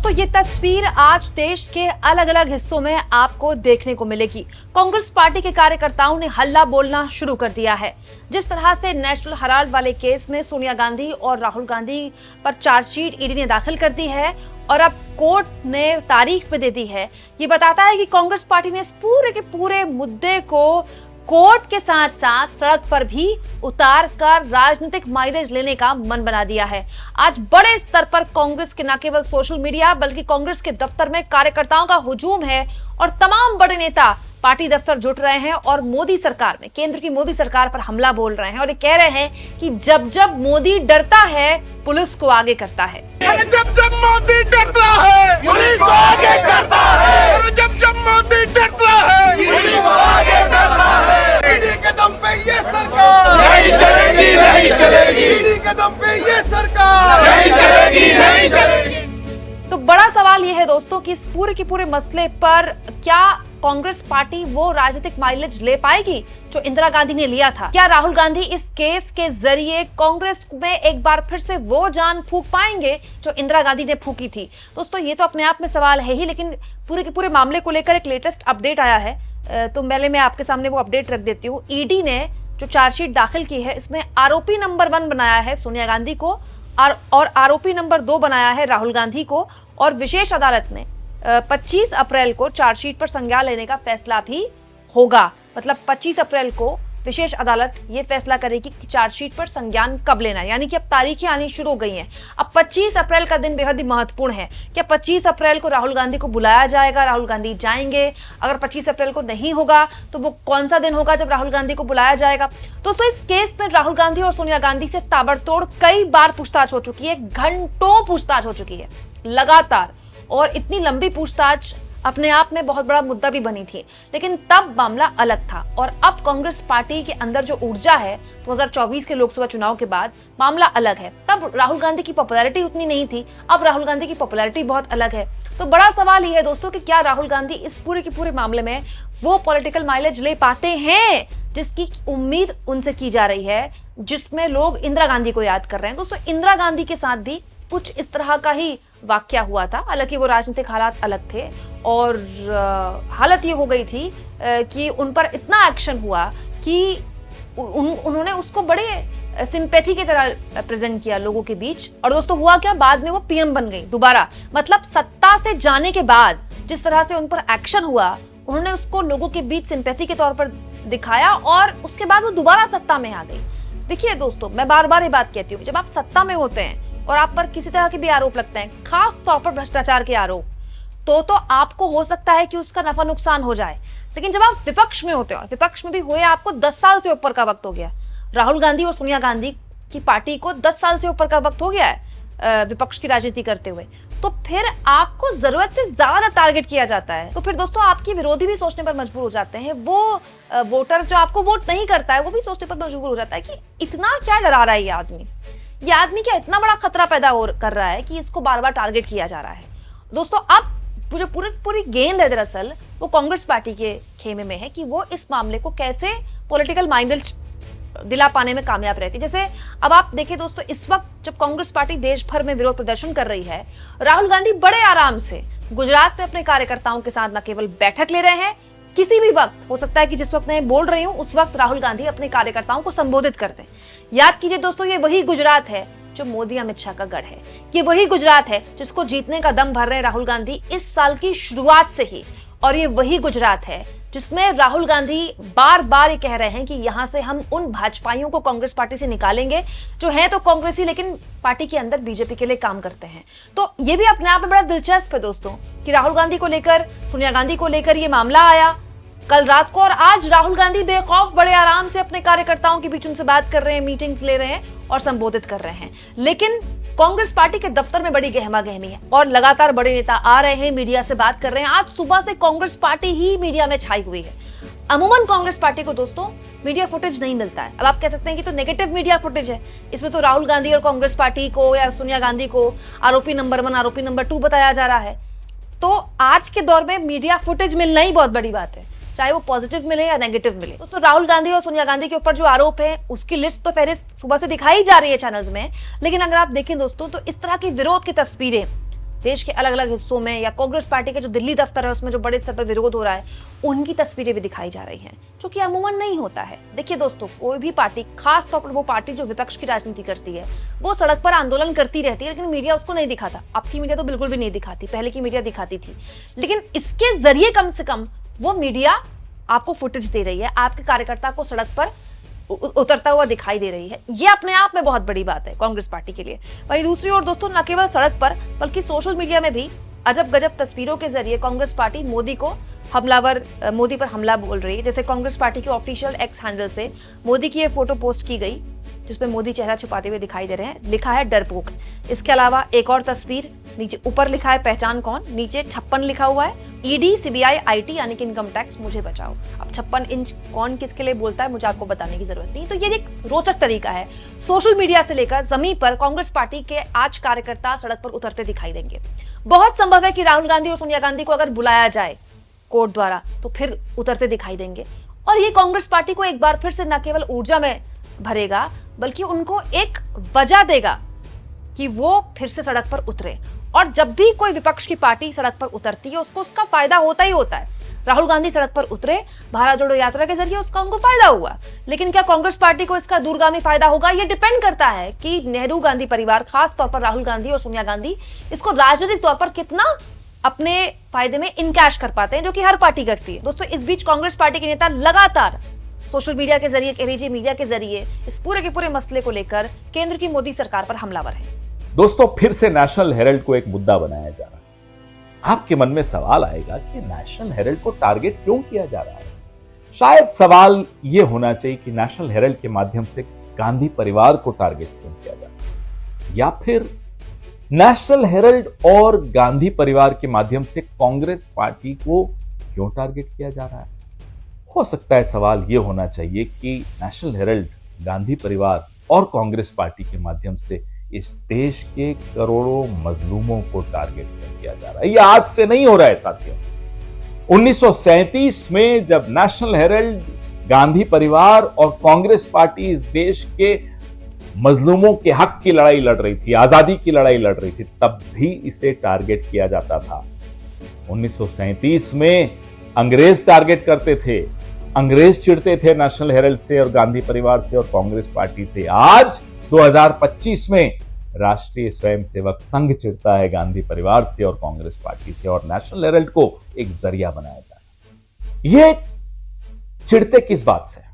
दोस्तों ये तस्वीर आज देश के अलग अलग हिस्सों में आपको देखने को मिलेगी। कांग्रेस पार्टी के कार्यकर्ताओं ने हल्ला बोलना शुरू कर दिया है। जिस तरह से नेशनल हेराल्ड वाले केस में सोनिया गांधी और राहुल गांधी पर चार्जशीट ईडी ने दाखिल कर दी है और अब कोर्ट ने तारीख पे दे दी है, ये बताता है कि कांग्रेस पार्टी ने इस पूरे के पूरे मुद्दे को कोर्ट के साथ साथ सड़क पर भी उतार कर राजनीतिक माइलेज लेने का मन बना दिया है। आज बड़े स्तर पर कांग्रेस के न केवल सोशल मीडिया बल्कि कांग्रेस के दफ्तर में कार्यकर्ताओं का हुजूम है और तमाम बड़े नेता पार्टी दफ्तर जुट रहे हैं और मोदी सरकार में, केंद्र की मोदी सरकार पर हमला बोल रहे हैं और ये कह रहे हैं कि जब जब मोदी डरता है पुलिस को आगे करता है। जब जब मोदी डरता है पुलिस को आगे करता है। जब जब मोदी डरता है पुलिस को आगे करता है। ईडी के दम पे ये सरकार नहीं चलेगी, नहीं चलेगी। ईडी के दम पे ये सरकार नहीं चलेगी, नहीं चलेगी। तो बड़ा सवाल यह है दोस्तों कि इस पूरे के पूरे मसले पर क्या कांग्रेस पार्टी वो राजनीतिक माइलेज ले पाएगी जो इंदिरा गांधी ने लिया था? क्या राहुल गांधी इस केस के जरिए कांग्रेस में एक बार फिर से वो जान फूंक पाएंगे जो इंदिरा गांधी ने फूंकी थी? दोस्तों ये तो अपने आप में सवाल है ही, लेकिन पूरे के पूरे मामले को लेकर एक लेटेस्ट अपडेट आया है। तो पहले मैं आपके सामने वो अपडेट रख देती हूँ। ईडी ने जो चार्जशीट दाखिल की है इसमें आरोपी नंबर 1 बनाया है सोनिया गांधी को और आरोपी नंबर 2 बनाया है राहुल गांधी को और विशेष अदालत में 25 अप्रैल को चार्जशीट पर संज्ञान लेने का फैसला भी होगा। मतलब 25 अप्रैल को विशेष अदालत ये फैसला करेगी कि चार्जशीट पर संज्ञान कब लेना है, यानी कि अब तारीखें आनी शुरू हो गई हैं। अब 25 अप्रैल का दिन बेहद ही महत्वपूर्ण है। क्या 25 अप्रैल को राहुल गांधी को बुलाया जाएगा, राहुल गांधी जाएंगे? अगर 25 अप्रैल को नहीं होगा तो वो कौन सा दिन होगा जब राहुल गांधी को बुलाया जाएगा? दोस्तों इस केस में राहुल गांधी और सोनिया गांधी से ताबड़तोड़ कई बार पूछताछ हो चुकी है, घंटों पूछताछ हो चुकी है लगातार, और इतनी लंबी पूछताछ अपने आप में बहुत बड़ा मुद्दा भी बनी थी। लेकिन तब मामला अलग था और अब कांग्रेस पार्टी के अंदर जो ऊर्जा है 2024 के लोकसभा चुनाव के बाद मामला अलग है। तब राहुल गांधी की पॉपुलैरिटी उतनी नहीं थी, अब राहुल गांधी की पॉपुलैरिटी बहुत अलग है। तो बड़ा सवाल ये है दोस्तों कि क्या राहुल गांधी इस पूरे के पूरे मामले में वो पॉलिटिकल माइलेज ले पाते हैं जिसकी उम्मीद उनसे की जा रही है, जिसमें लोग इंदिरा गांधी को याद कर रहे हैं। दोस्तों इंदिरा गांधी के साथ भी कुछ इस तरह का ही वाकया हुआ था, हालांकि वो राजनीतिक हालात अलग थे और हालत ये हो गई थी कि उन पर इतना एक्शन हुआ कि उन्होंने उसको बड़े सिंपैथी की तरह प्रेजेंट किया लोगों के बीच। और दोस्तों हुआ क्या, बाद में वो पीएम बन गई दोबारा। मतलब सत्ता से जाने के बाद जिस तरह से उन पर एक्शन हुआ, उन्होंने उसको लोगों के बीच सिंपैथी के तौर पर दिखाया और उसके बाद वो दोबारा सत्ता में आ गई। देखिए दोस्तों, मैं बार बार ये बात कहती हूँ, जब आप सत्ता में होते हैं और आप पर किसी तरह के भी आरोप लगते हैं, खास तौर पर भ्रष्टाचार के आरोप, तो आपको हो सकता है कि उसका नफा नुकसान हो जाए। लेकिन जब आप विपक्ष में होते हैं, और विपक्ष में भी हुए आपको 10 साल से ऊपर का वक्त हो गया, राहुल गांधी और सोनिया गांधी की पार्टी को 10 साल से ऊपर का वक्त हो गया है विपक्ष की राजनीति करते हुए, तो फिर आपको जरूरत से ज्यादा जब टारगेट किया जाता है तो फिर दोस्तों आपके विरोधी भी सोचने पर मजबूर हो जाते हैं। वो वोटर जो आपको वोट नहीं करता है वो भी सोचने पर मजबूर हो जाता है कि इतना क्या डरा रहा है ये आदमी क्या इतना बड़ा खतरा पैदा कर रहा है कि इसको बार बार टारगेट किया जा रहा है। दोस्तों अब जो पूरी गेंद है दरअसल वो कांग्रेस पार्टी के खेमे में है कि वो इस मामले को कैसे पॉलिटिकल माइलेज दिला पाने में कामयाब रहती है। जैसे अब आप देखिए दोस्तों, इस वक्त जब कांग्रेस पार्टी देश भर में विरोध प्रदर्शन कर रही है, राहुल गांधी बड़े आराम से गुजरात में अपने कार्यकर्ताओं के साथ न केवल बैठक ले रहे हैं, किसी भी वक्त हो सकता है कि जिस वक्त मैं बोल रही हूं उस वक्त राहुल गांधी अपने कार्यकर्ताओं को संबोधित करते हैं। याद कीजिए दोस्तों, ये वही गुजरात है जो मोदी अमित शाह का गढ़ है। ये वही गुजरात है जिसको जीतने का दम भर रहे हैं राहुल गांधी इस साल की शुरुआत से ही, और ये वही गुजरात है जिसमें राहुल गांधी बार बार ये कह रहे हैं कि यहां से हम उन भाजपाइयों को कांग्रेस पार्टी से निकालेंगे जो हैं तो कांग्रेसी लेकिन पार्टी के अंदर बीजेपी के लिए काम करते हैं। तो ये भी अपने आप में बड़ा दिलचस्प है दोस्तों कि राहुल गांधी को लेकर, सोनिया गांधी को लेकर ये मामला आया कल रात को, और आज राहुल गांधी बेखौफ बड़े आराम से अपने कार्यकर्ताओं के बीच उनसे बात कर रहे हैं, मीटिंग्स ले रहे हैं और संबोधित कर रहे हैं। लेकिन कांग्रेस पार्टी के दफ्तर में बड़ी गहमा गहमी है और लगातार बड़े नेता आ रहे हैं, मीडिया से बात कर रहे हैं। आज सुबह से कांग्रेस पार्टी ही मीडिया में छाई हुई है। अमूमन कांग्रेस पार्टी को दोस्तों मीडिया फुटेज नहीं मिलता है। अब आप कह सकते हैं कि तो नेगेटिव मीडिया फुटेज है, इसमें तो राहुल गांधी और कांग्रेस पार्टी को या सोनिया गांधी को आरोपी नंबर 1 आरोपी नंबर 2 बताया जा रहा है। तो आज के दौर में मीडिया फुटेज मिलना ही बहुत बड़ी बात है, चाहे वो पॉजिटिव मिले या नेगेटिव मिले। दोस्तों राहुल गांधी और सोनिया गांधी के ऊपर जो आरोप है उसकी लिस्ट तो फहरिस्त सुबह से दिखाई जा रही है चैनल्स में, लेकिन अगर आप देखें दोस्तों तो इस तरह की विरोध की तस्वीरें देश के अलग अलग हिस्सों में या कांग्रेस पार्टी के जो दिल्ली दफ्तर है उसमें जो बड़े स्तर पर विरोध हो रहा है, उनकी तस्वीरें भी दिखाई जा रही हैं, जो कि अमूमन नहीं होता है। देखिए दोस्तों, कोई भी पार्टी, खास तौर पर वो पार्टी जो विपक्ष की राजनीति करती है, वो सड़क पर आंदोलन करती रहती है, लेकिन मीडिया उसको नहीं दिखाता। अब की मीडिया तो बिल्कुल भी नहीं दिखाती, पहले की मीडिया दिखाती थी, लेकिन इसके जरिए कम से कम वो मीडिया आपको फुटेज दे रही है, आपके कार्यकर्ता को सड़क पर उतरता हुआ दिखाई दे रही है। ये अपने आप में बहुत बड़ी बात है कांग्रेस पार्टी के लिए। वहीं दूसरी ओर दोस्तों, न केवल सड़क पर बल्कि सोशल मीडिया में भी अजब गजब तस्वीरों के जरिए कांग्रेस पार्टी मोदी पर हमला बोल रही है। जैसे कांग्रेस पार्टी के ऑफिशियल एक्स हैंडल से मोदी की ये फोटो पोस्ट की गई, जिसमें मोदी चेहरा छुपाते हुए दिखाई दे रहे हैं, लिखा है डरपोक। इसके अलावा एक और तस्वीर, नीचे ऊपर लिखा है पहचान कौन, नीचे 56 लिखा हुआ है, ईडी सीबीआई आईटी यानी कि इनकम टैक्स मुझे बचाओ। अब 56 इंच कौन किसके लिए बोलता है, मुझे आपको बताने की जरूरत नहीं। तो ये एक रोचक तरीका है। सोशल मीडिया से लेकर जमीन पर कांग्रेस पार्टी के आज कार्यकर्ता सड़क पर उतरते दिखाई देंगे। बहुत संभव है कि राहुल गांधी और सोनिया गांधी को अगर बुलाया जाए कोर्ट द्वारा तो फिर उतरते दिखाई देंगे, और ये कांग्रेस पार्टी को एक बार फिर से न केवल ऊर्जा में भरेगा बल्कि उनको एक वजह देगा कि वो फिर से सड़क पर उतरे। और जब भी कोई विपक्ष की पार्टी सड़क पर उतरती है, उसको उसका फायदा होता ही होता है। राहुल गांधी सड़क पर उतरे, भारत जोड़ो यात्रा के जरिए उसका उनको फायदा हुआ, लेकिन क्या कांग्रेस पार्टी को इसका दूरगामी फायदा होगा? ये डिपेंड करता है कि नेहरू गांधी परिवार, खास तौर पर राहुल गांधी और सोनिया गांधी, इसको राजनीतिक तौर पर कितना अपने फायदे में इनकैश कर पाते हैं, जो कि हर पार्टी करती है। दोस्तों, इस बीच कांग्रेस पार्टी के नेता लगातार सोशल मीडिया के जरिए, कह लीजिए मीडिया के जरिए, इस पूरे के पूरे मसले को लेकर केंद्र की मोदी सरकार पर हमलावर है। दोस्तों, फिर से नेशनल हेराल्ड को एक मुद्दा बनाया जा रहा है। आपके मन में सवाल आएगा कि नेशनल हेराल्ड को टारगेट क्यों किया जा रहा है? शायद सवाल यह होना चाहिए कि नेशनल हेराल्ड के माध्यम से गांधी परिवार को टारगेट क्यों किया जा रहा है, या फिर नेशनल हेराल्ड और गांधी परिवार के माध्यम से कांग्रेस पार्टी को क्यों टारगेट किया जा रहा है? हो सकता है सवाल यह होना चाहिए कि नेशनल हेराल्ड, गांधी परिवार और कांग्रेस पार्टी के माध्यम से इस देश के करोड़ों मजलूमों को टारगेट किया जा रहा है। यह आज से नहीं हो रहा है साथियों। 1937 में जब नेशनल हेराल्ड, गांधी परिवार और कांग्रेस पार्टी इस देश के मजलूमों के हक की लड़ाई लड़ रही थी, आजादी की लड़ाई लड़ रही थी, तब भी इसे टारगेट किया जाता था। 1937 में अंग्रेज टारगेट करते थे, अंग्रेज चिढ़ते थे नेशनल हेराल्ड से और गांधी परिवार से और कांग्रेस पार्टी से। आज 2025 में राष्ट्रीय स्वयंसेवक संघ चिढ़ता है गांधी परिवार से और कांग्रेस पार्टी से, और नेशनल हेराल्ड को एक जरिया बनाया जा रहा है। ये चिढ़ते किस बात से?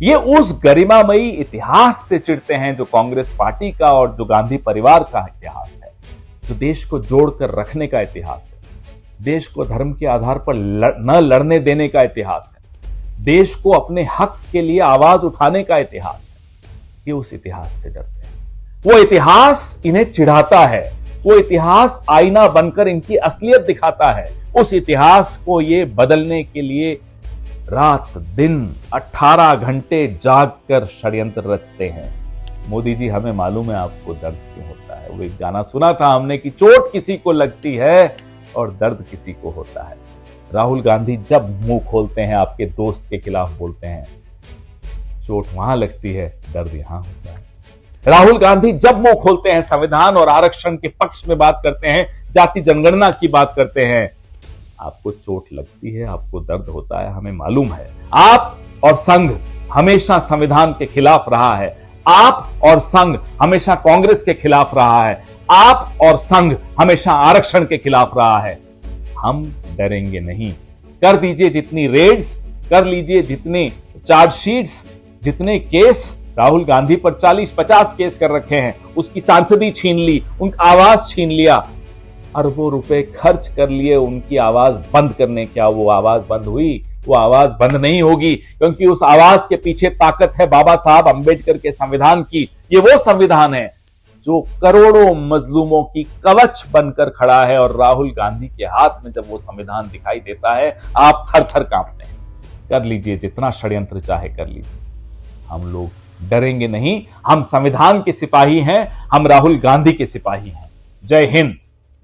ये उस गरिमामयी इतिहास से चिढ़ते हैं जो कांग्रेस पार्टी का और जो गांधी परिवार का इतिहास है, जो देश को जोड़कर रखने का इतिहास है, देश को धर्म के आधार पर न लड़ने देने का इतिहास है, देश को अपने हक के लिए आवाज उठाने का इतिहास है। ये उस इतिहास से डरते हैं। वो इतिहास इन्हें चिढ़ाता है, वो इतिहास आईना बनकर इनकी असलियत दिखाता है। उस इतिहास को ये बदलने के लिए रात दिन 18 घंटे जागकर षड्यंत्र रचते हैं। मोदी जी, हमें मालूम है आपको दर्द क्यों होता है। वो एक गाना सुना था हमने कि चोट किसी को लगती है और दर्द किसी को होता है। राहुल गांधी जब मुंह खोलते हैं, आपके दोस्त के खिलाफ बोलते हैं, चोट वहां लगती है, दर्द यहां होता है। राहुल गांधी जब मुंह खोलते हैं, संविधान और आरक्षण के पक्ष में बात करते हैं, जाति जनगणना की बात करते हैं, आपको चोट लगती है, आपको दर्द होता है, हमें मालूम है। आप और संघ हमेशा संविधान के खिलाफ रहा है, आप और संघ हमेशा कांग्रेस के खिलाफ रहा है, आप और संघ हमेशा आरक्षण के खिलाफ रहा है। हम डरेंगे नहीं। कर दीजिए जितनी रेड्स, कर लीजिए जितने चार्जशीट्स, जितने केस राहुल गांधी पर 40-50 केस कर रखे हैं, उसकी सांसदी छीन ली, उनका आवाज छीन लिया, अरबों रुपए खर्च कर लिए उनकी आवाज बंद करने। क्या वो आवाज बंद हुई? वो आवाज बंद नहीं होगी, क्योंकि उस आवाज के पीछे ताकत है बाबा साहब अंबेडकर के संविधान की। ये वो संविधान है जो करोड़ों मजलूमों की कवच बनकर खड़ा है, और राहुल गांधी के हाथ में जब वो संविधान दिखाई देता है, आप थर थर कांपते हैं। कर लीजिए जितना षड्यंत्र चाहे कर लीजिए, हम लोग डरेंगे नहीं। हम संविधान के सिपाही हैं, हम राहुल गांधी के सिपाही हैं। जय हिंद,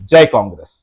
जय कांग्रेस।